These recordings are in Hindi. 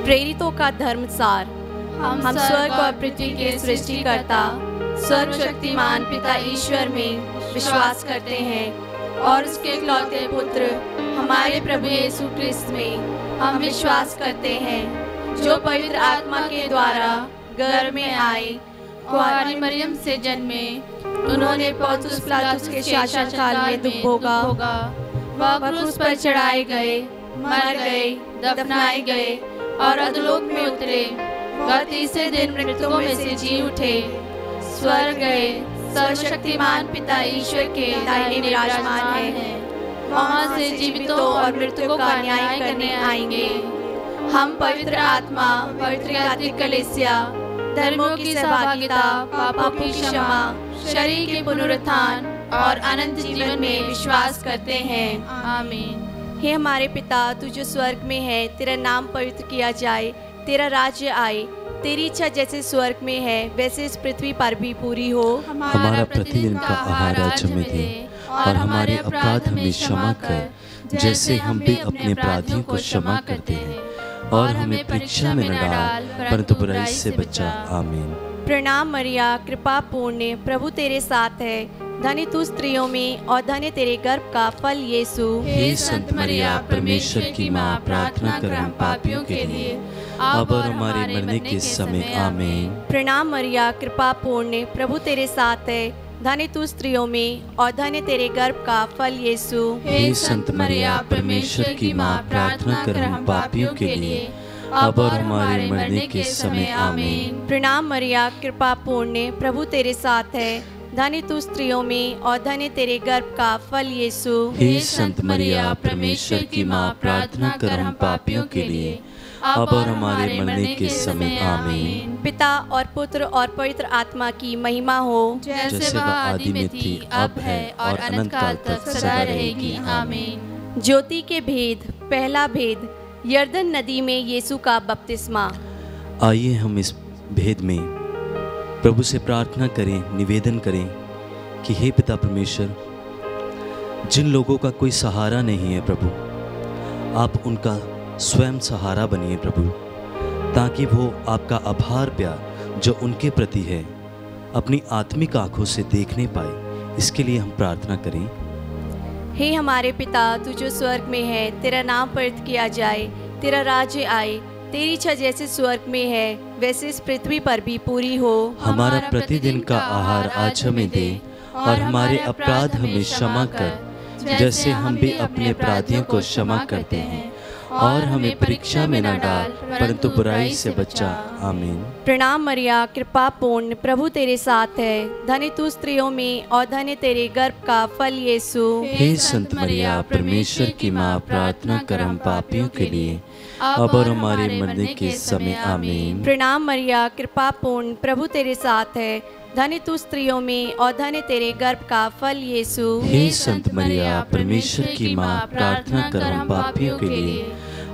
प्रेरितों का धर्मसार। हम स्वर्ग और पृथ्वी के सृष्टिकर्ता सर्वशक्तिमान पिता ईश्वर में विश्वास करते हैं और उसके इकलौते पुत्र हमारे प्रभु यीशु क्रिस्त में हम विश्वास करते हैं, जो पवित्र आत्मा के द्वारा गर्भ में आए, कुंवारी मरियम से जन्मे, उन्होंने पोंतियुस पिलातुस के शासनकाल में दुख भोगा, वह क्रूस पर चढ़ाए गए, मर गए, दफनाए गए और अधोलोक में उतरे, वह तीसरे दिन मृतकों में से जी उठे, स्वर्ग गए, सर्वशक्तिमान पिता ईश्वर के दाहिने विराजमान है, वहां से जीवितों और मृतकों का न्याय करने आएंगे। हम पवित्र आत्मा, पवित्र कैथोलिक कलीसिया, धर्मों की सहभागिता, पापों की क्षमा, शरीर के पुनरुत्थान और अनंत जीवन में विश्वास करते हैं। आमीन। हे हमारे पिता, तू जो स्वर्ग में है, तेरा नाम पवित्र किया जाए, तेरा राज्य आए, तेरी इच्छा जैसे स्वर्ग में है वैसे इस पृथ्वी पर भी पूरी हो। हमारा प्रतिदिन का आहार आज हमें दे और हमारे अपराध हमें क्षमा कर, जैसे हम भी अपने अपराधियों को क्षमा करते हैं, और हमें परीक्षा में न डाल परंतु बुराई से बचा। आमीन। प्रणाम मरिया, कृपा पूर्ण, प्रभु तेरे साथ है, धन्य तू स्त्रियों में और धन्य तेरे गर्भ का फल यीशु। हे संत मरिया, परमेश्वर की माँ, प्रार्थना कर हम पापियों के लिए अब और हमारे मरने के समय। आमीन। प्रणाम मरिया, कृपा पूर्ण, प्रभु तेरे साथ है, धन्य तू स्त्रियों में और धन्य तेरे गर्भ का फल यीशु। हे संत मरिया, परमेश्वर की माँ, प्रार्थना कर हम पापियों के लिए अब और हमारे मरने के समय। आमीन। प्रणाम मरिया, कृपा पूर्ण, प्रभु तेरे साथ है, धन्य तू स्त्रियों में और धन्य तेरे गर्भ का फल यीशु। हे संत मरिया, परमेश्वर की माँ, प्रार्थना कर हम पापियों के लिए अब और हमारे मरने के समय। आमीन। पिता और पुत्र और पवित्र आत्मा की महिमा हो, जैसे वह आदि में थी, अब है और अनंत काल तक सदा रहेगी। आमीन। ज्योति के भेद। पहला भेद, यरदन नदी में यीशु का बपतिस्मा। आइए हम इस भेद में प्रभु से प्रार्थना करें, निवेदन करें कि हे पिता परमेश्वर, जिन लोगों का कोई सहारा नहीं है प्रभु, आप उनका स्वयं सहारा बनिए प्रभु, ताकि वो आपका आभार प्यार जो उनके प्रति है अपनी आत्मिक आंखों से देखने पाए। इसके लिए हम प्रार्थना करें। हे हमारे पिता, तू जो स्वर्ग में है, तेरा नाम पवित्र किया जाए, तेरा राज्य आए, तेरी इच्छा जैसे स्वर्ग में है वैसे इस पृथ्वी पर भी पूरी हो। हमारा प्रतिदिन का आहार आज हमें दे और हमारे अपराध हमें क्षमा कर, जैसे हम भी अपने अपराधियों को क्षमा करते हैं, और हमें परीक्षा में न डाल परंतु बुराई से बचा। आमीन। प्रणाम मरिया, कृपा पूर्ण, प्रभु तेरे साथ है, धन्य तू स्त्रियों में और धन्य तेरे गर्भ का फल यीशु। हे संत मरिया, परमेश्वर की माँ, प्रार्थना कर हम पापियों के लिए अब और हमारे मरने के समय। आमीन। प्रणाम मरिया, कृपा पूर्ण, प्रभु तेरे साथ है, धन्य तू स्त्रियों में और धन्य तेरे गर्भ का फल यीशु। हे संत मरिया, परमेश्वर की माँ, प्रार्थना कर हम पापियों के लिए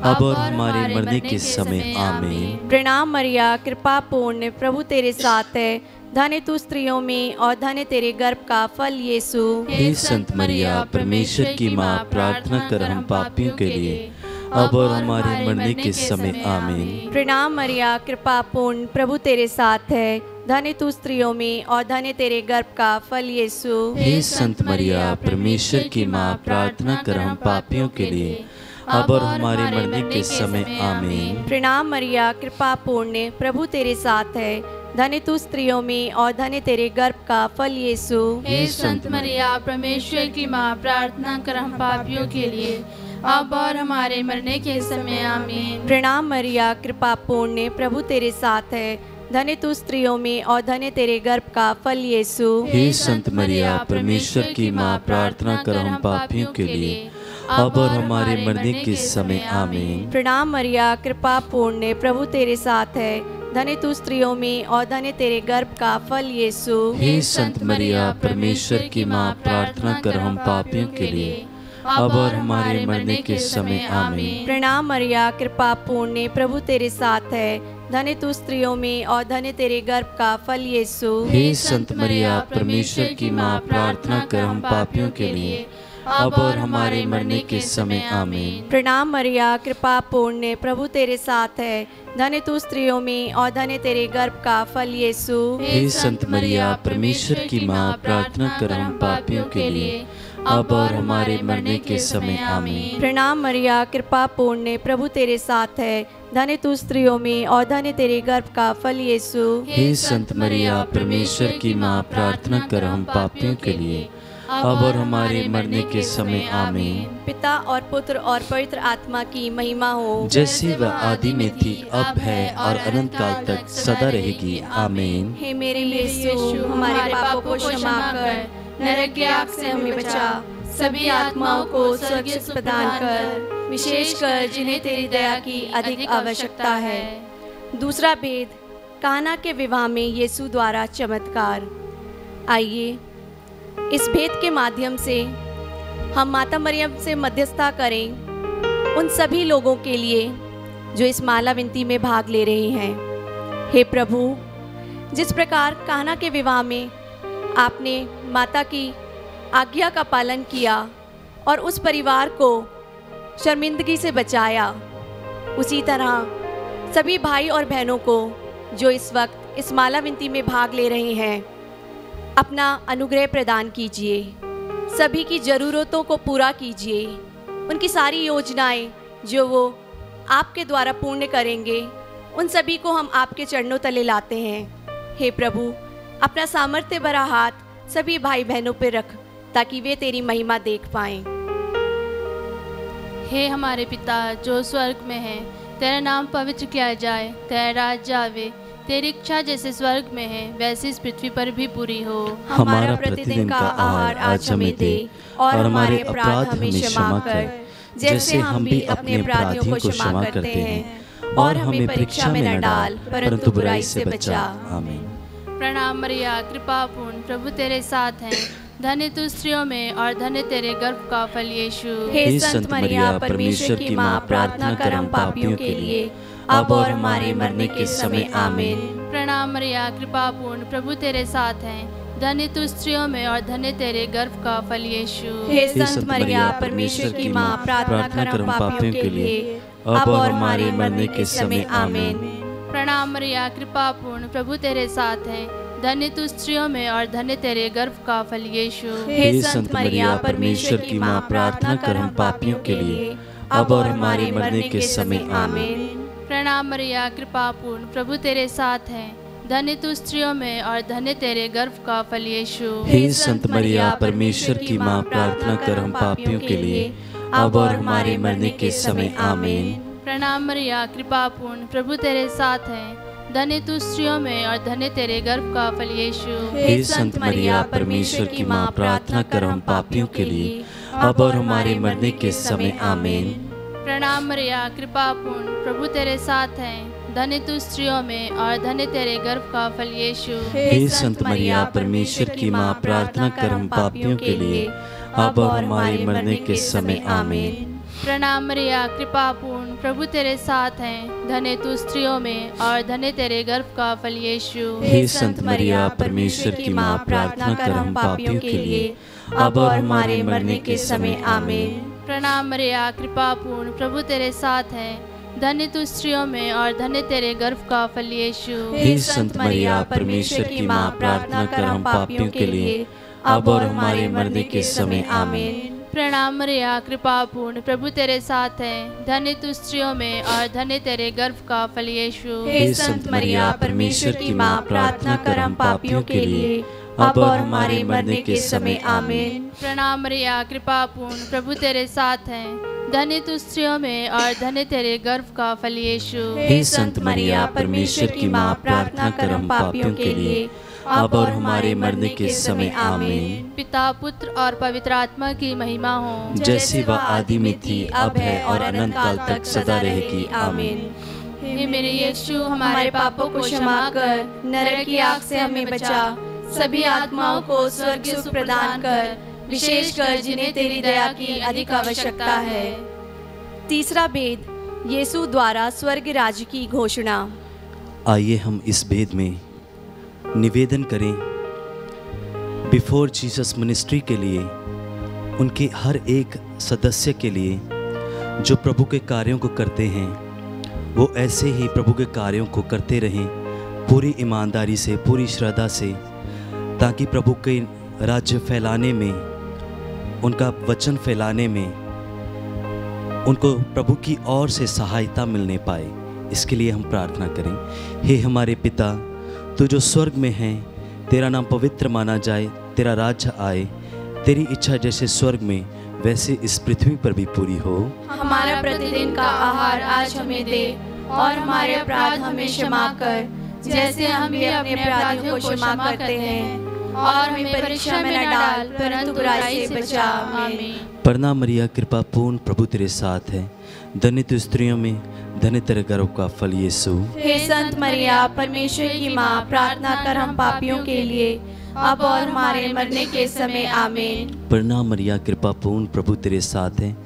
अब और हमारे मरने के समय। आमीन। प्रणाम मरिया, कृपा पूर्ण, प्रभु तेरे साथ है, धन्य तू स्त्रियों में और धन्य तेरे गर्भ का फल यीशु। हे संत मरिया, परमेश्वर की माँ, प्रार्थना कर हम पापियों के लिए अब और हमारे मरने के समय। आमीन। प्रणाम मरिया, कृपा पूर्ण, प्रभु तेरे साथ है, धन्य तू स्त्रियों में और धन्य तेरे गर्भ का फल यीशु। हे संत मरिया, परमेश्वर की माँ, प्रार्थना कर हम पापियों के लिए अब और हमारे मरने के समय। आमीन। प्रणाम मरिया, कृपा पूर्ण, प्रभु तेरे साथ है, धन्य तू स्त्रियों में और धन्य तेरे गर्भ का फल यीशु। हे संत मरिया, परमेश्वर की माँ, प्रार्थना कर हम पापियों के लिए अब और हमारे मरने के समय। आमीन। प्रणाम मरिया, कृपा पूर्ण, प्रभु तेरे साथ है, धन्य तू स्त्रियों में और धन्य तेरे गर्भ का फल यीशु। हे संत मरिया, परमेश्वर की माँ, प्रार्थना कर हम पापियों के लिए अब और हमारे मरने के समय। आमीन। प्रणाम मरिया, कृपा पूर्ण, प्रभु तेरे साथ है, धन्य तू स्त्रियों में और धन्य तेरे गर्भ का फल यीशु। हे संत मरिया, परमेश्वर की माँ, प्रार्थना कर हम पापियों के लिए अब और हमारे मरने के समय। आमीन। प्रणाम मरिया, कृपा पूर्ण, प्रभु तेरे साथ है, धन्य तू स्त्रियों में और धन्य तेरे गर्भ का फल यीशु। हे संत मरिया, परमेश्वर की माँ, प्रार्थना कर हम पापियों के लिए अब और हमारे मरने के समय आमीन। प्रणाम मरिया, कृपा पूर्ण, प्रभु तेरे साथ है, धन्य तू स्त्रियों में और धन्य तेरे गर्भ का फल यीशु। हे संत मरिया, परमेश्वर की माँ, प्रार्थना कर हम पापियों के लिए, अब और हमारे मरने के समय आमीन। प्रणाम मरिया, कृपा पूर्ण, प्रभु तेरे साथ है, धन्य तू स्त्रियों में और धन्य तेरे गर्भ का फल यीशु। हे संत मरिया, परमेश्वर की माँ, प्रार्थना कर हम पापियों के लिए, अब और हमारे मरने के समय आमीन। पिता और पुत्र और पवित्र आत्मा की महिमा हो, जैसी वह आदि में थी, अब है और अनंत काल तक सदा रहेगी आमीन। हे मेरे यीशु, हमारे पापों को क्षमा कर, नरक की आग से हमें बचा, सभी आत्माओं को स्वर्गीय सुख प्रदान कर, विशेषकर जिन्हें तेरी दया की अधिक आवश्यकता है। दूसरा भेद, काना के विवाह में यीशु द्वारा चमत्कार। आइए इस भेद के माध्यम से हम माता मरियम से मध्यस्थता करें उन सभी लोगों के लिए जो इस माला विनती में भाग ले रहे हैं। हे प्रभु, जिस प्रकार काना के विवाह में आपने माता की आज्ञा का पालन किया और उस परिवार को शर्मिंदगी से बचाया, उसी तरह सभी भाई और बहनों को जो इस वक्त इस माला विनती में भाग ले रहे हैं, अपना अनुग्रह प्रदान कीजिए, सभी की ज़रूरतों को पूरा कीजिए, उनकी सारी योजनाएं जो वो आपके द्वारा पूर्ण करेंगे, उन सभी को हम आपके चरणों तले लाते हैं। हे प्रभु, अपना सामर्थ्य भरा हाथ सभी भाई बहनों पर रख ताकि वे तेरी महिमा देख पाएं। हे हमारे पिता जो स्वर्ग में है, तेरा नाम पवित्र किया जाए, तेरा राज्य आवे, तेरी इच्छा जैसे स्वर्ग में है वैसे इस पृथ्वी पर भी पूरी हो। हमारा प्रतिदिन का आहार आज हमें दे और हमारे अपराध हमें क्षमा कर, जैसे हम भी अपने अपराधियों को क्षमा करते हैं, और हमें परीक्षा में न डाल परंतु बुराई से बचा। आमीन। प्रणाम मरिया, कृपा पूर्ण, प्रभु तेरे साथ हैं, धन्य तू स्त्रियों में और धन्य तेरे गर्भ का फल यीशु। हे संत मरिया, परमेश्वर की माँ, प्रार्थना कर हम पापियों के लिए, अब और हमारे मरने के समय आमीन। प्रणाम मरिया, कृपा पूर्ण, प्रभु तेरे साथ हैं, धन्य तू स्त्रियों में और धन्य तेरे गर्भ का फल यीशु। हे संत मरिया, परमेश्वर की माँ, प्रार्थना कर हम पापियों के लिए, अब और हमारे मरने के समय आमीन। प्रणाम मरिया, कृपा पूर्ण, प्रभु तेरे साथ हैं, धन्य तू स्त्रियों में और धन्य तेरे गर्भ का फल यीशु। हे संत मरिया, परमेश्वर की माँ, प्रार्थना कर हम पापियों के लिए, अब और हमारे मरने के समय आमीन। प्रणाम मरिया, कृपा पूर्ण, प्रभु तेरे साथ हैं, धन्य तू स्त्रियों में और धन्य तेरे गर्भ का फल यीशु। हे संत मरिया, परमेश्वर की माँ, प्रार्थना कर हम पापियों के लिए, अब और हमारे मरने के समय आमीन। प्रणाम मरिया, कृपा पूर्ण, प्रभु तेरे साथ हैं, धन्य तू स्त्रियों में और धन्य तेरे गर्भ का फल यीशु। हे संत मरिया, परमेश्वर की माँ, प्रार्थना कर हम पापियों के लिए, अब और हमारे मरने के समय आमीन। प्रणाम मरिया, कृपा पूर्ण, प्रभु तेरे साथ हैं, धन्य तू स्त्रियों में और धन्य तेरे गर्भ का फल यीशु। हे संत मरिया, परमेश्वर की माँ, प्रार्थना कर हम पापियों के लिए, अब और हमारे मरने के समय आमीन। प्रणाम मरिया, कृपा पूर्ण, प्रभु तेरे साथ हैं, धन्य तू स्त्रियों में और धन्य तेरे गर्भ का फल यीशु। हे संत मरिया, परमेश्वर की माँ, प्रार्थना कर हम पापियों के लिए, अब और हमारे मरने के समय आमीन। प्रणाम मरिया, कृपा पूर्ण, प्रभु तेरे साथ हैं, धन्य तू स्त्रियों में और धन्य तेरे गर्भ का फल यीशु। हे संत मरिया, परमेश्वर की माँ, प्रार्थना कर हम पापियों के लिए, अब और हमारे मरने के समय आमीन। प्रणाम मरिया, कृपा पूर्ण, प्रभु तेरे साथ हैं, धन्य तू स्त्रियों में और धन्य तेरे गर्भ का फल यीशु। हे संत मरिया, परमेश्वर की माँ, प्रार्थना कर हम पापियों के लिए, अब और हमारे मरने के समय आमीन। प्रणाम मरिया, कृपा पूर्ण, प्रभु तेरे साथ हैं, धन्य तू स्त्रियों में और धन्य तेरे गर्भ का फल यीशु। हे संत मरिया, परमेश्वर की माँ, प्रार्थना कर हम पापियों के लिए, अब और हमारे मरने के समय आमीन। पिता, पुत्र और पवित्र आत्मा की महिमा हो, जैसी वह आदि में थी, अब है और अनंत काल तक सदा रहेगी आमीन। हे मेरे यीशु, हमारे पापों को क्षमा कर, नरक की आग से हमें बचा, सभी आत्माओं को स्वर्गीय सुख प्रदान कर, विशेषकर जिन्हें तेरी दया की अधिक आवश्यकता है। तीसरा भेद, यीशु द्वारा स्वर्ग राज्य की घोषणा। आइए हम इस भेद में निवेदन करें बिफोर जीसस मिनिस्ट्री के लिए उनके हर एक सदस्य के लिए जो प्रभु के कार्यों को करते हैं, वो ऐसे ही प्रभु के कार्यों को करते रहें पूरी ईमानदारी से, पूरी श्रद्धा से, ताकि प्रभु के राज्य फैलाने में, उनका वचन फैलाने में उनको प्रभु की ओर से सहायता मिलने पाए। इसके लिए हम प्रार्थना करें। हे हमारे पिता, तू जो स्वर्ग में है, तेरा नाम पवित्र माना जाए, तेरा राज्य आए, तेरी इच्छा जैसे स्वर्ग में वैसे इस पृथ्वी पर भी पूरी हो। हमारा प्रतिदिन का आहार आज हमें दे, और हमारे अपराध हमें क्षमा कर, जैसे हम भी अपने अपराधियों को क्षमा करते हैं, और हमें परीक्षा में न डाल, परंतु बुराई से बचा। आमीन। प्रणाम मरिया, कृपा पूर्ण, प्रभु तेरे साथ है, धन्य तू स्त्रियों में, धन्य तेरे गर्भ का फल यीशु। हे संत मरिया, परमेश्वर की माँ, प्रार्थना कर हम पापियों के लिए, अब और हमारे मरने के समय। आमीन। प्रणाम मरिया, कृपा पूर्ण, प्रभु तेरे साथ है,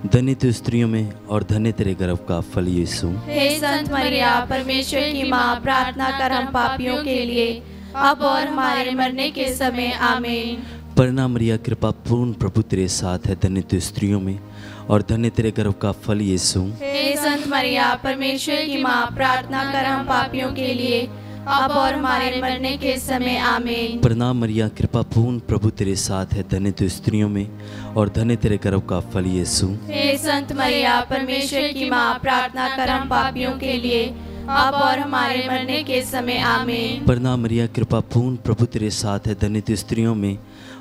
धन्य तू स्त्रियों में, और धन्य तेरे गर्भ का फल यीशु। हे संत मरिया, परमेश्वर की माँ, प्रार्थना कर हम पापियों के लिए, अब और हमारे मरने के समय। आमीन। प्रणाम मरिया, कृपा पूर्ण, प्रभु तेरे साथ है, धन्य तू स्त्रियों में, और धन्य तेरे गर्भ का फल यीशु। हे संत मरिया, परमेश्वर की माँ, प्रार्थना कर हम पापियों के लिए, अब और हमारे मरने के समय। आमीन। प्रणाम मरिया, कृपा पूर्ण, प्रभु तेरे साथ है, धन्य तू स्त्रियों में, और धन्य तेरे गर्भ का फल यीशु। हे संत मरिया, परमेश्वर की माँ, प्रार्थना कर हम पापियों के लिए, अब और हमारे मरने के समय। आमीन। प्रणाम मरिया, कृपा पूर्ण, प्रभु तेरे साथ है, धन्य तू स्त्रियों में,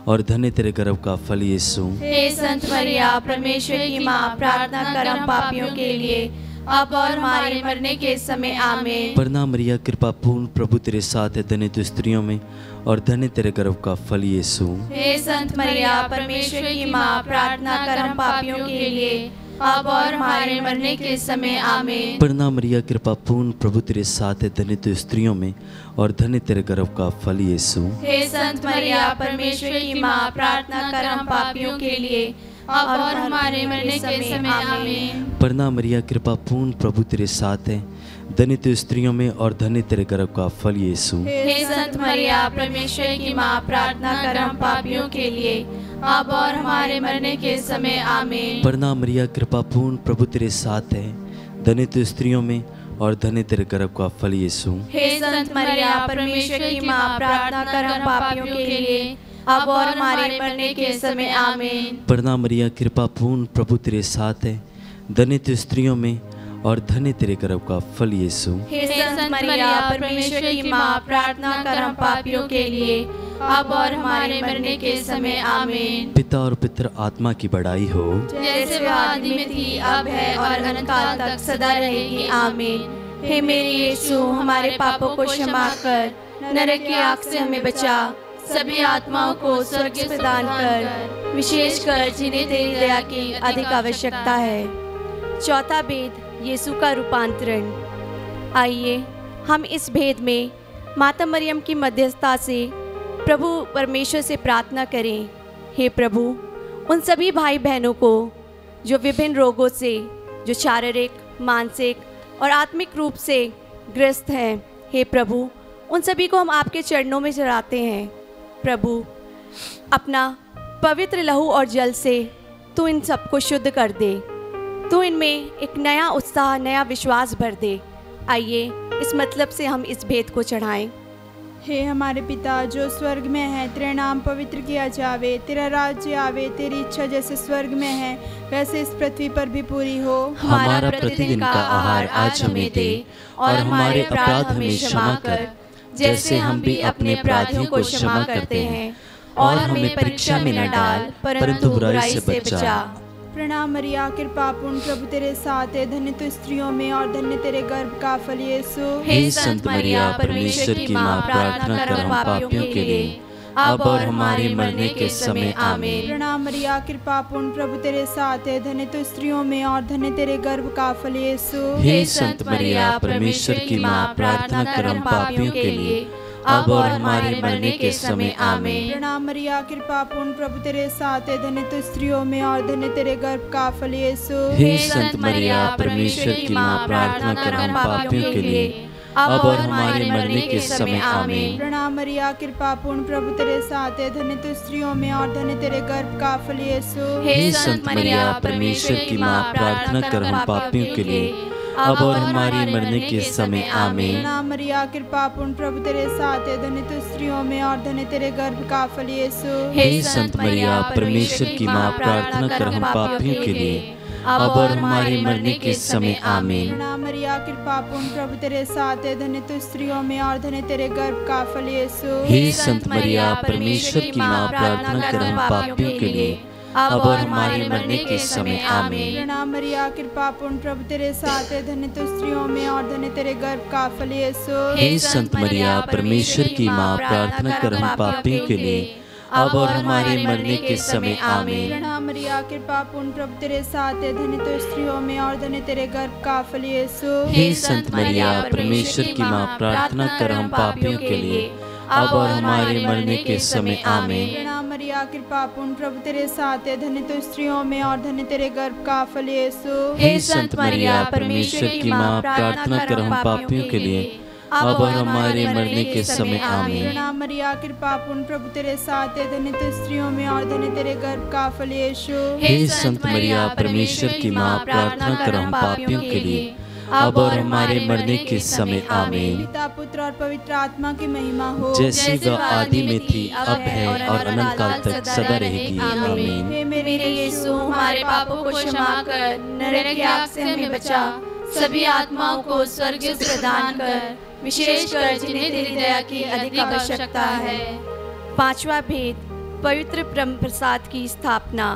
और धन्य तेरे गर्भ का फल यीशु। हे संत मरिया, परमेश्वर की माँ, प्रार्थना कर हम पापियों के लिए, अब और हमारे मरने के समय। आमीन। प्रणाम मरिया, कृपा पूर्ण, प्रभु तेरे साथ है, धन्य तू स्त्रियों में, और धन्य तेरे गर्भ का फल यीशु। हे संत मरिया, परमेश्वर की माँ, प्रार्थना कर हम पापियों के लिए, अब और हमारे मरने के समय। आमीन। प्रणाम मरिया, कृपा पूर्ण, प्रभु तेरे साथ है, धन्य तू स्त्रियों में, और धन्य तेरे गर्भ का फल यीशु। हे संत मरिया, परमेश्वर की माँ, प्रार्थना कर हम पापियों के लिए, अब और हमारे मरने के समय। आमीन। प्रणाम मरिया, कृपा पूर्ण, प्रभु तेरे साथ है, धन्य तू स्त्रियों में, और धन्य तेरे गर्भ का फल यीशु। हे संत मरिया, परमेश्वर की माँ, प्रार्थना कर हम पापियों के लिए, अब और हमारे मरने के समय। आमीन। प्रणाम मरिया, कृपा पूर्ण, प्रभु तेरे साथ है, धन्य तू स्त्रियों में, और धन्य तेरे गर्भ का फल यीशु। हे संत मरिया, परमेश्वर की माँ, प्रार्थना कर हम पापियों के लिए, अब और हमारे मरने के समय। आमीन। प्रणाम मरिया, कृपा पूर्ण, प्रभु तेरे साथ है, धन्य तू स्त्रियों में, और धन्य तेरे गर्भ का फल यीशु। हे संत मरिया, परमेश्वर की माँ, प्रार्थना कर हम पापियों के लिए, अब और हमारे मरने के समय। आमीन। पिता और पुत्र आत्मा की बड़ाई हो, जैसे वह आदि में थी, अब है, और अनंत काल तक सदा रहेगी। आमीन। हे मेरे यीशु, हमारे पापों को क्षमा कर, नरक की आग से हमें बचा, सभी आत्माओं को स्वर्ग प्रदान कर, विशेष कर जिन्हें तेरी दया की अधिक आवश्यकता है। चौथा भेद, यीशु का रूपांतरण। आइए हम इस भेद में माता मरियम की मध्यस्थता से प्रभु परमेश्वर से प्रार्थना करें। हे प्रभु, उन सभी भाई बहनों को जो विभिन्न रोगों से, जो शारीरिक, मानसिक और आत्मिक रूप से ग्रस्त हैं, हे प्रभु, उन सभी को हम आपके चरणों में चढ़ाते हैं। प्रभु, अपना पवित्र लहू और जल से तू इन सबको शुद्ध कर दे, तू इनमें एक नया उत्साह, नया विश्वास भर दे। आइए इस मतलब से हम इस भेद को चढ़ाएं। हे हमारे पिता जो स्वर्ग में है, तेरा नाम पवित्र किया जावे, तेरा राज्य आवे, तेरी इच्छा जैसे स्वर्ग में है वैसे इस पृथ्वी पर भी पूरी हो। हमारा प्रतिदिन का आहार आज हमें दे, और हमारे अपराध हमें क्षमा कर, जैसे हम भी अपने अपराधियों को क्षमा करते हैं, और हमें परीक्षा में न डाल, परंतु बुराई से बचा। प्रणाम मरिया, कृपा पूर्ण, प्रभु तेरे साथ है, धन्य तू स्त्रियों में, और धन्य तेरे गर्भ का फल यीशु। हे संत मरिया, परमेश्वर की माँ, प्रार्थना कर हम पापियों के लिए, अब और हमारे मरने के समय। आमीन। प्रणाम मरिया, कृपा पूर्ण, प्रभु तेरे साथ है, धन्य तू स्त्रियों में, और धन्य तेरे गर्भ का फल यीशु। हे संत मरिया, परमेश्वर की माँ, प्रार्थना कर हम पापियों के लिए, अब और हमारे मरने के समय। आमीन। प्रणाम मरिया, कृपा पूर्ण, प्रभु तेरे साथ है, धन्य तू स्त्रियों में, और धन्य तेरे गर्भ का फल यीशु। हे संत मरिया, परमेश्वर की माँ, प्रार्थना कर हम पापियों के लिए, अब और हमारे मरने के समय आमीन। प्रणाम मरिया, कृपा पूर्ण, प्रभु तेरे साथ है, धन्य तू स्त्रियों में और धन्य तेरे गर्भ का फल यीशु। हे संत मरिया, परमेश्वर की माँ, प्रार्थना कर हम पापियों के लिए, अब और हमारे मरने के समय आमीन। प्रणाम मरिया, कृपा पूर्ण, प्रभु तेरे साथ है, धन्य तू स्त्रियों में और धन्य तेरे गर्भ का फल यीशु। हे संत मरिया, परमेश्वर की माँ, प्रार्थना कर हम पापियों के लिए, अब और हमारे मरने के समय आमीन। प्रणाम मरिया, कृपा पूर्ण, प्रभु तेरे साथ है, धन्य तू स्त्रियों में और धन्य तेरे गर्भ का फल यीशु। हे संत मरिया, परमेश्वर की माँ, प्रार्थना कर हम पापियों के लिए, अब और हमारे मरने के समय आमीन। प्रणाम मरिया, कृपा पूर्ण, प्रभु तेरे साथ है, धन्य तू स्त्रियों में और धन्य तेरे गर्भ का फल यीशु। हे संत मरिया, परमेश्वर की माँ, प्रार्थना कर हम पापियों के लिए, अब और हमारे मरने के समय आमीन। प्रणाम मरिया, कृपा पूर्ण, प्रभु तेरे साथ है, धन्य तू स्त्रियों में और धन्य तेरे गर्भ का फल यीशु। हे संत मरिया, परमेश्वर की माँ, प्रार्थना कर हम पापियों के लिए, अब और हमारे मरने के समय आमीन। प्रणाम मरिया, कृपा पूर्ण, प्रभु तेरे साथ है, धन्य तू स्त्रियों में और धन्य तेरे गर्भ का फल यीशु। हे संत मरिया, परमेश्वर की माँ, प्रार्थना कर हम पापियों के लिए, अब और हमारे मरने के समय आमीन। प्रणाम मरिया, कृपा पूर्ण, प्रभु तेरे साथ है, धन्य तू स्त्रियों में और धन्य तेरे गर्भ का फल यीशु। हे संत मरिया, परमेश्वर की माँ, प्रार्थना कर हम पापियों के लिए, अब और हमारे मरने के समय आमीन। पिता, पुत्र और पवित्र आत्मा की महिमा हो, जैसी वह आदि में थी, अब है और अनंत काल तक सदा रहेगी आमीन। हे मेरे यीशु, हमारे पापों को क्षमा कर, नरक की आग से हमें बचा, सभी आत्माओं को स्वर्ग से प्रदान कर, विशेषकर जिन्हें तेरी दया की अधिक आवश्यकता है। पांचवा भेद, पवित्र ब्रह्म प्रसाद की स्थापना।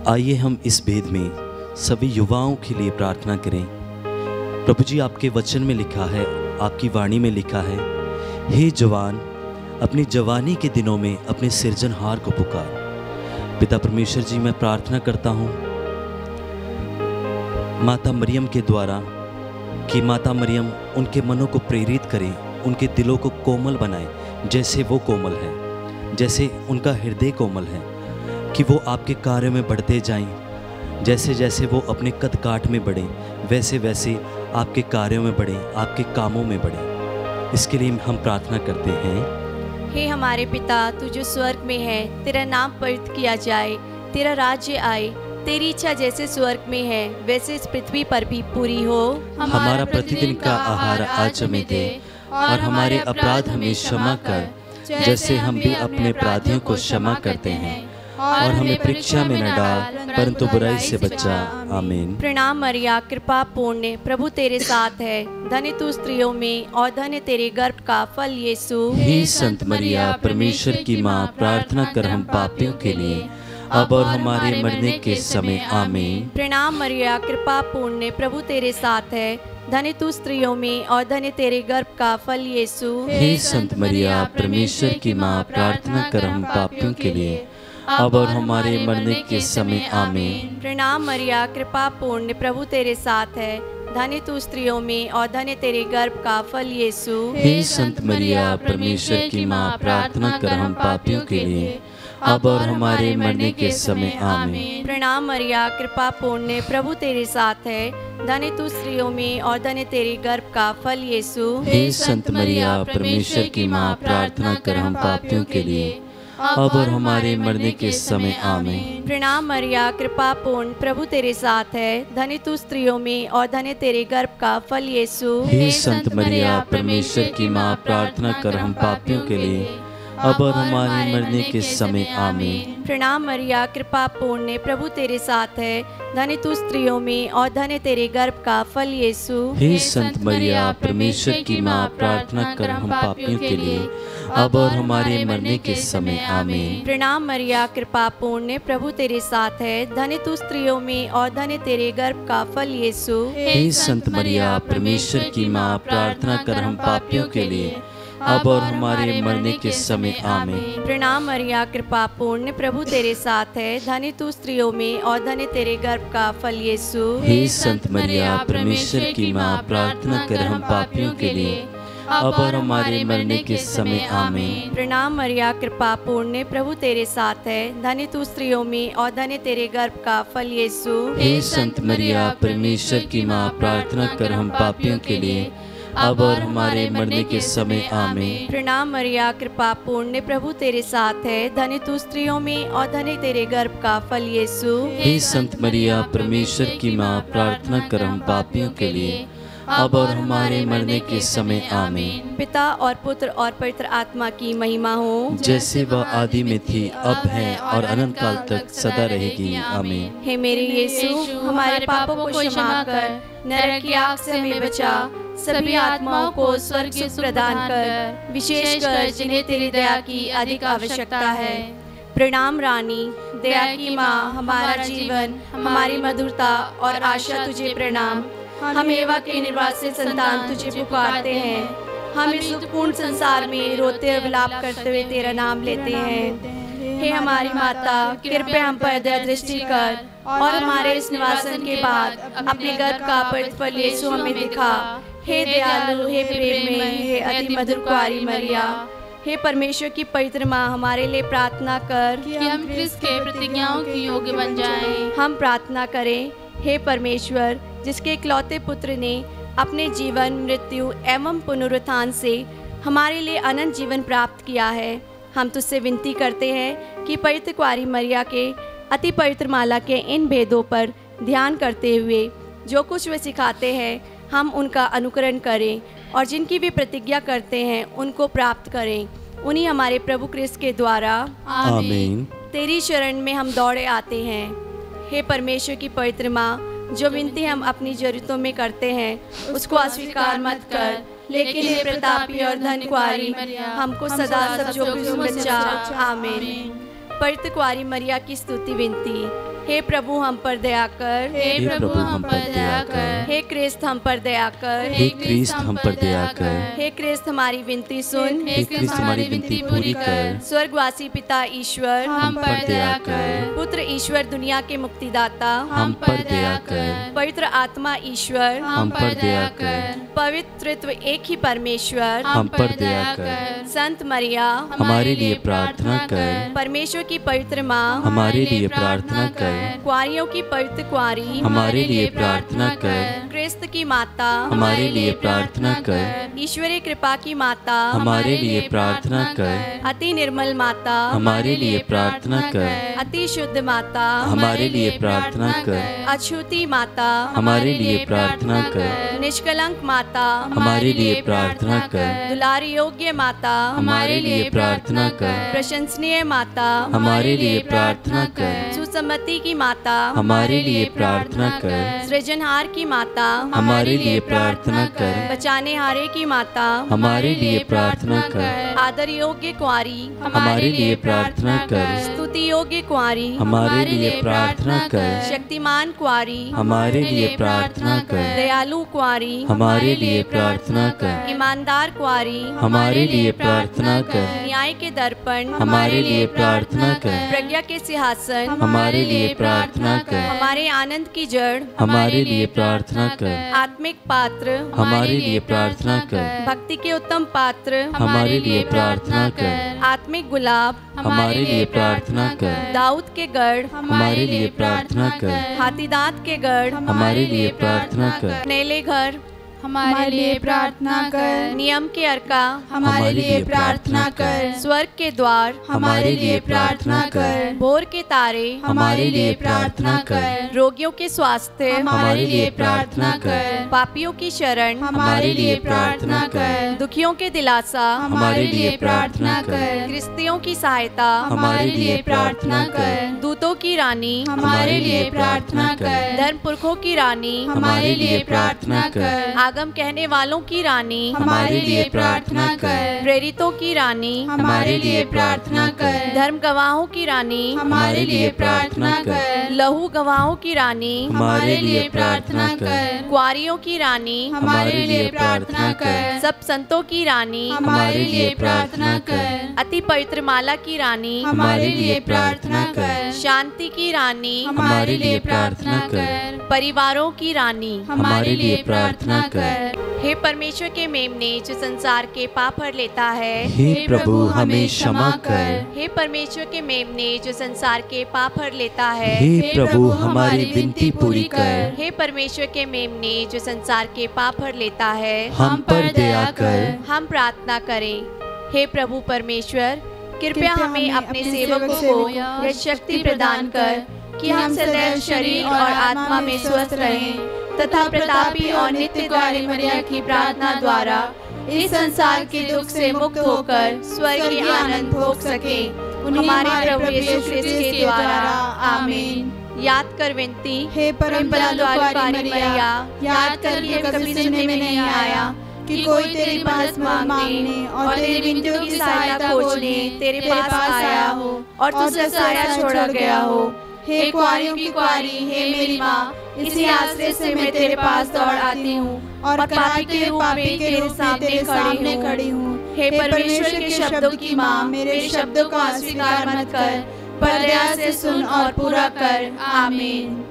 आइए हम इस भेद में सभी युवाओं के लिए प्रार्थना करें। प्रभु जी, आपके वचन में लिखा है, आपकी वाणी में लिखा है, हे जवान, अपनी जवानी के दिनों में अपने सृजनहार को पुकार। पिता परमेश्वर जी, मैं प्रार्थना करता हूँ माता मरियम के द्वारा कि माता मरियम उनके मनों को प्रेरित करें, उनके दिलों को कोमल बनाए, जैसे वो कोमल है, जैसे उनका हृदय कोमल है, कि वो आपके कार्य में बढ़ते जाएं। जैसे जैसे वो अपने कद काठ में बढ़ें, वैसे वैसे आपके कार्यों में बढ़ें, आपके कामों में बढ़ें। इसके लिए हम प्रार्थना करते हैं। हे हमारे पिता, तू जो स्वर्ग में है, तेरा नाम पवित्र किया जाए, तेरा राज्य आए, तेरी इच्छा जैसे स्वर्ग में है वैसे इस पृथ्वी पर भी पूरी हो। हमारा प्रतिदिन का आहार आज हमें दे, और हमारे अपराध हमें क्षमा कर, जैसे हम भी अपने अपराधियों को क्षमा करते हैं, और हमें परीक्षा में न डाल, परंतु बुराई से बचा। आमीन। प्रणाम मरिया, कृपा पूर्ण, प्रभु तेरे साथ है, धन्य तू स्त्रियों में और धन्य तेरे गर्भ का फल यीशु। हे संत मरिया, परमेश्वर की माँ, प्रार्थना कर हम पापियों के लिए, अब और हमारे मरने के समय आमीन। प्रणाम मरिया, कृपा पूर्ण, प्रभु तेरे साथ है, धन्य तू स्त्रियों में और धन्य तेरे गर्भ का फल यीशु। हे संत मरिया, परमेश्वर की माँ, प्रार्थना कर हम पापियों के लिए, अब और हमारे मरने के समय आमीन। प्रणाम मरिया, कृपा पूर्ण, प्रभु तेरे साथ है, धन्य तू स्त्रियों में और धन्य तेरे गर्भ का फल यीशु। हे संत मरिया, परमेश्वर की माँ, प्रार्थना कर हम पापियों के लिए, अब और हमारे मरने के समय आमीन। प्रणाम मरिया, कृपा पूर्ण, प्रभु तेरे साथ है, धन्य तू स्त्रियों में और धन्य तेरे गर्भ का फल यीशु। हे संत मरिया, परमेश्वर की माँ, प्रार्थना कर हम पापियों के लिए, अब और हमारे मरने के समय आमीन। प्रणाम मरिया, कृपा पूर्ण, प्रभु तेरे साथ है, धन्य तू स्त्रियों में और धन्य तेरे गर्भ का फल यीशु। हे संत मरिया, परमेश्वर की माँ, प्रार्थना कर हम पापियों के लिए, अब और हमारे मरने के समय आमीन। प्रणाम मरिया, कृपा पूर्ण, प्रभु तेरे साथ है, धन्य तू स्त्रियों में और धन्य तेरे गर्भ का फल यीशु। हे संत मरिया, परमेश्वर की माँ, प्रार्थना कर हम पापियों के लिए, अब और हमारे मरने के समय आमीन। प्रणाम मरिया, कृपा पूर्ण, प्रभु तेरे साथ है, धन्य तू स्त्रियों में और धन्य तेरे गर्भ का फल यीशु। हे संत मरिया, परमेश्वर की माँ, प्रार्थना कर हम पापियों के लिए, अब और हमारे मरने के समय आमीन। प्रणाम मरिया, कृपा पूर्ण, प्रभु तेरे साथ है, धन्य तू स्त्रियों में और धन्य तेरे गर्भ का फल यीशु। हे संत मरिया, परमेश्वर की माँ, प्रार्थना कर हम पापियों के लिए, अब और हमारे मरने के समय आमीन। प्रणाम मरिया, कृपा पूर्ण, प्रभु तेरे साथ है, धन्य तू स्त्रियों में और धन्य तेरे गर्भ का फल यीशु। हे संत मरिया, परमेश्वर की माँ, प्रार्थना कर हम पापियों के लिए, अब और हमारे मरने के समय आमीन। प्रणाम मरिया, कृपा पूर्ण, प्रभु तेरे साथ है, धन्य तू स्त्रियों में और धन्य तेरे गर्भ का फल यीशु। हे संत मरिया, परमेश्वर की माँ, प्रार्थना कर हम पापियों के लिए, अब और हमारे मरने के समय आमीन। पिता और पुत्र और पवित्र आत्मा की महिमा हो, जैसे वह आदि में थी, अब है और अनंत काल तक सदा रहेगी, आमीन। हे मेरे यीशु, हमारे पापों को क्षमा कर, नरक की आग से हमें बचा, सभी आत्माओं को स्वर्ग सुख प्रदान कर, विशेषकर जिन्हें तेरी दया की अधिक आवश्यकता है। प्रणाम रानी, दया की माँ, हमारा जीवन, हमारी मधुरता और आशा तुझे प्रणाम। हम एवा के निवासी संतान तुझे पुकारते हैं, हम इस दुखपूर्ण संसार में रोते और विलाप करते हुए तेरा नाम लेते हैं। हे हमारी माता, कृपया हम पर दया दृष्टि कर और हमारे इस निवासन के बाद अपने गर्भ का पवित्र फल यीशु हमें दिखा। हे दयालु, हे प्रेम में, हे अति मधुर कुआरी मरिया, हे परमेश्वर की पवित्र माँ, हमारे लिए प्रार्थना कर कि हम क्रिस्त के प्रतिज्ञाओं के योग्य बन जाएं। हम प्रार्थना करें। हे परमेश्वर, जिसके इकलौते पुत्र ने अपने जीवन, मृत्यु एवं पुनरुत्थान से हमारे लिए अनंत जीवन प्राप्त किया है, हम तुझसे विनती करते हैं कि पवित्र कुआरी मरिया के अति पवित्र माला के इन भेदों पर ध्यान करते हुए जो कुछ वे सिखाते हैं, हम उनका अनुकरण करें और जिनकी वे प्रतिज्ञा करते हैं उनको प्राप्त करें। उन्हीं हमारे प्रभु क्रिस्त के द्वारा आमीन। तेरी शरण में हम दौड़े आते हैं। हे परमेश्वर की पवित्र माँ, जो विनती हम अपनी जरूरतों में करते हैं उसको अस्वीकार मत कर, लेकिन हे प्रतापी और धन कुआरी, हमको सदा सब जो कुछ बचा। आमीन। पवित्र कुआरी मरिया की स्तुति विनती। हे प्रभु हम पर दया कर, हे प्रभु हम पर दया कर, हे क्रिस्त हम पर दया कर, हे क्रिस्त हम पर दया कर, हे क्रिस्त हमारी विनती सुन, हे क्रिस्त हमारी विनती पूरी कर। स्वर्गवासी पिता ईश्वर हम पर दया कर, पुत्र ईश्वर दुनिया के मुक्तिदाता हम पर दया कर, पवित्र आत्मा ईश्वर हम पर दया कर, पवित्रत्व एक ही परमेश्वर हम पर दया कर। संत मरिया हमारे लिए प्रार्थना कर, परमेश्वर की पवित्र माँ हमारे लिए प्रार्थना कर, कुआरियों की पवित्र कुआरी हमारे लिए प्रार्थना कर, क्रिस्त की माता हमारे लिए प्रार्थना कर, ईश्वरीय कृपा की माता हमारे लिए प्रार्थना कर, अति निर्मल माता हमारे लिए प्रार्थना कर, अति शुद्ध माता हमारे लिए प्रार्थना कर, अछूती माता हमारे लिए प्रार्थना कर, निष्कलंक माता हमारे लिए प्रार्थना कर, दुलारी योग्य माता हमारे लिए प्रार्थना कर, प्रशंसनीय माता हमारे लिए प्रार्थना कर, सुसम्मति की माता हमारे लिए प्रार्थना कर, सृजनहार की माता हमारे लिए प्रार्थना कर, बचाने हारे की माता हमारे लिए प्रार्थना कर, आदर योग्य कुआरी हमारे लिए प्रार्थना कर, स्तुति योग्य कुआरी हमारे लिए प्रार्थना कर, शक्तिमान कुआरी हमारे लिए प्रार्थना कर, दयालु कुआरी हमारे लिए प्रार्थना कर, ईमानदार कुआरी हमारे लिए प्रार्थना कर, न्याय के दर्पण हमारे लिए प्रार्थना कर, प्रज्ञा के सिंहासन हमारे लिए प्रार्थना कर, हमारे आनंद की जड़ हमारे लिए प्रार्थना कर, आत्मिक पात्र हमारे लिए प्रार्थना कर, भक्ति के उत्तम पात्र हमारे लिए प्रार्थना कर, आत्मिक गुलाब हमारे लिए प्रार्थना कर, दाऊद के गढ़ हमारे लिए प्रार्थना कर, हाथीदांत के गढ़ हमारे लिए प्रार्थना कर, नेले घर हमारे लिए प्रार्थना कर, नियम के अर्का हमारे लिए प्रार्थना कर, स्वर्ग के द्वार हमारे लिए प्रार्थना कर, भोर के तारे हमारे लिए प्रार्थना कर, रोगियों के स्वास्थ्य हमारे लिए प्रार्थना कर, पापियों की शरण हमारे लिए प्रार्थना कर, दुखियों के दिलासा हमारे लिए प्रार्थना कर, गृहस्थियों की सहायता हमारे लिए प्रार्थना कर, दूतों की रानी हमारे लिए प्रार्थना कर, धर्म पुरखों की रानी हमारे लिए प्रार्थना कर, आगम कहने वालों की रानी हमारे लिए प्रार्थना कर, प्रेरितों की रानी हमारे लिए प्रार्थना कर, धर्म गवाहों की रानी हमारे लिए प्रार्थना कर, लहू गवाहों की रानी हमारे लिए प्रार्थना कर, कुआरियों की रानी हमारे लिए प्रार्थना कर, सब संतों की रानी हमारे लिए प्रार्थना कर, अति पवित्र माला की रानी हमारे लिए प्रार्थना कर, शांति की रानी हमारे लिए प्रार्थना कर, परिवारों की रानी हमारे लिए प्रार्थना कर, कर। हे परमेश्वर के मेमने जो संसार के पाप हर लेता है, हे प्रभु हमें क्षमा कर। हे परमेश्वर के मेमने जो संसार के पाप हर लेता है, हे प्रभु हमारी विनती पूरी कर। हे परमेश्वर के मेमने जो संसार के पाप हर लेता है, हम पर दया कर। हम प्रार्थना करें। हे प्रभु परमेश्वर, कृपया हमें अपने सेवकों को यह शक्ति प्रदान कर कि हम सदैव शरीर और आत्मा में स्वस्थ रहें तथा प्रतापी और नित्य गौरी मरिया की प्रार्थना द्वारा इस संसार के दुख से मुक्त होकर स्वर्गीय आनंद भोग सके। हमारे प्रभु यीशु ख्रिस्त के द्वारा, आमीन। याद कर विनती, हे परम दयालु मरिया, याद कर कि कभी सुनने में नहीं आया कि कोई तेरी पास मांगने और तेरी विनतियों की सहायता खोजने तेरे पास आया हो और तुझसे सहायता छोड़ा गया हो। हे कुआरियों की कुआरी, हे मेरी माँ, इसी आश्रय से मैं तेरे पास दौड़ आती हूँ और पापी के रूप में तेरे सामने खड़ी हूँ। हे परमेश्वर के शब्दों की माँ, मेरे शब्दों को अस्वीकार मत कर, पर दया से सुन और पूरा कर। आमीन।